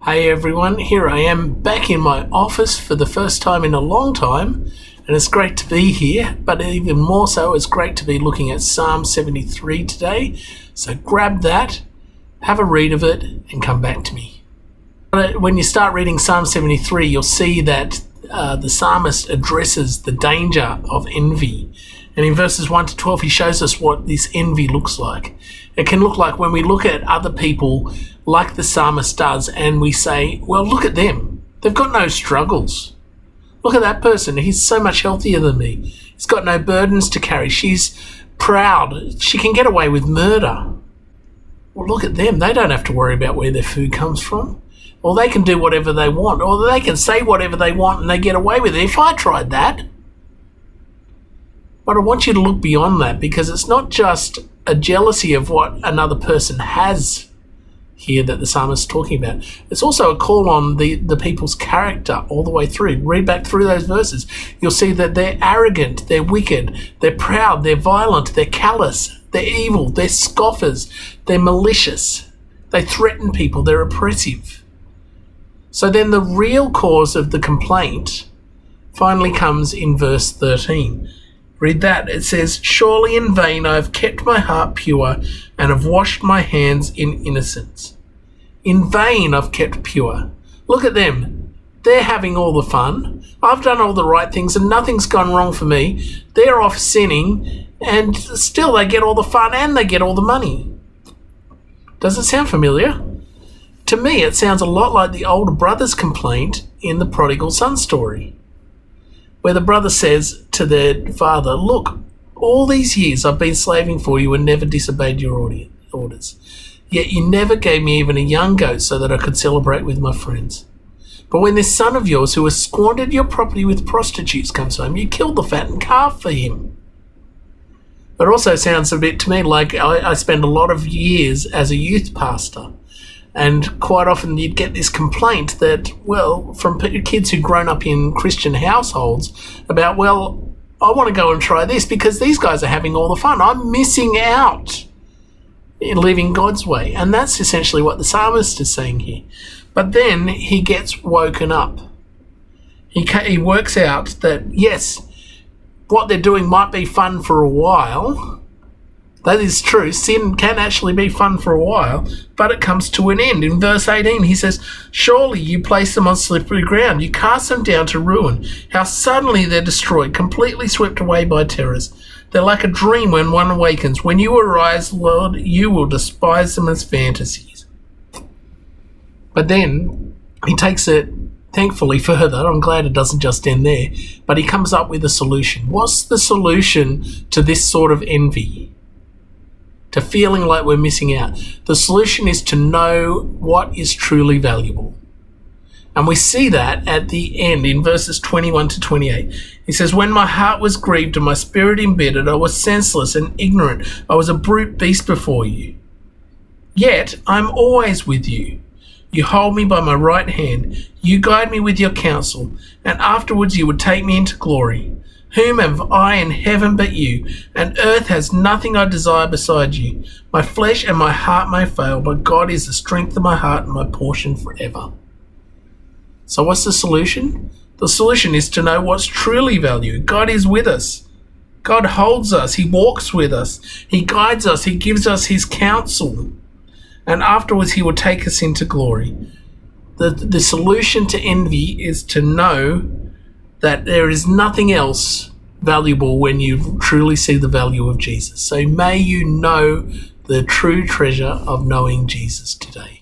Hey everyone, here I am back in my office for the first time in a long time, and it's great to be here, but even more so, it's great to be looking at Psalm 73 today. So grab that, have a read of it, and come back to me. When you start reading Psalm 73, you'll see that the psalmist addresses the danger of envy. And in verses 1 to 12, he shows us what this envy looks like. It can look like when we look at other people like the psalmist does and we say, well, look at them. They've got no struggles. Look at that person. He's so much healthier than me. He's got no burdens to carry. She's proud. She can get away with murder. Well, look at them. They don't have to worry about where their food comes from. Or they can do whatever they want. Or they can say whatever they want and they get away with it. If I tried that. But I want you to look beyond that, because it's not just a jealousy of what another person has here that the psalmist is talking about. It's also a call on the people's character all the way through. Read back through those verses. You'll see that they're arrogant, they're wicked, they're proud, they're violent, they're callous, they're evil, they're scoffers, they're malicious, they threaten people, they're oppressive. So then the real cause of the complaint finally comes in verse 13. Read that. It says, "Surely in vain I have kept my heart pure and have washed my hands in innocence." In vain I've kept pure. Look at them. They're having all the fun. I've done all the right things and nothing's gone wrong for me. They're off sinning and still they get all the fun and they get all the money. Does it sound familiar? To me, it sounds a lot like the older brother's complaint in the prodigal son story, where the brother says to their father, "Look, all these years I've been slaving for you and never disobeyed your orders. Yet you never gave me even a young goat so that I could celebrate with my friends. But when this son of yours who has squandered your property with prostitutes comes home, you killed the fattened calf for him." It also sounds a bit to me like I spent a lot of years as a youth pastor. And quite often you'd get this complaint that, well, from kids who've grown up in Christian households about, well, I want to go and try this because these guys are having all the fun. I'm missing out in living God's way. And that's essentially what the psalmist is saying here. But then he gets woken up. He works out that, yes, what they're doing might be fun for a while. That is true. Sin can actually be fun for a while, but it comes to an end. In verse 18, he says, "Surely you place them on slippery ground. You cast them down to ruin. How suddenly they're destroyed, completely swept away by terrors. They're like a dream when one awakens. When you arise, Lord, you will despise them as fantasies." But then he takes it, thankfully, further. I'm glad it doesn't just end there. But he comes up with a solution. What's the solution to this sort of envy? To feeling like we're missing out? The solution is to know what is truly valuable. And we see that at the end in verses 21 to 28. He says, "When my heart was grieved and my spirit embittered, I was senseless and ignorant. I was a brute beast before you. Yet I'm always with you. You hold me by my right hand. You guide me with your counsel, and afterwards you would take me into glory. Whom have I in heaven but you? And earth has nothing I desire beside you. My flesh and my heart may fail, but God is the strength of my heart and my portion forever." So what's the solution? The solution is to know what's truly valued. God is with us. God holds us. He walks with us. He guides us. He gives us his counsel. And afterwards he will take us into glory. The solution to envy is to know that there is nothing else valuable when you truly see the value of Jesus. So may you know the true treasure of knowing Jesus today.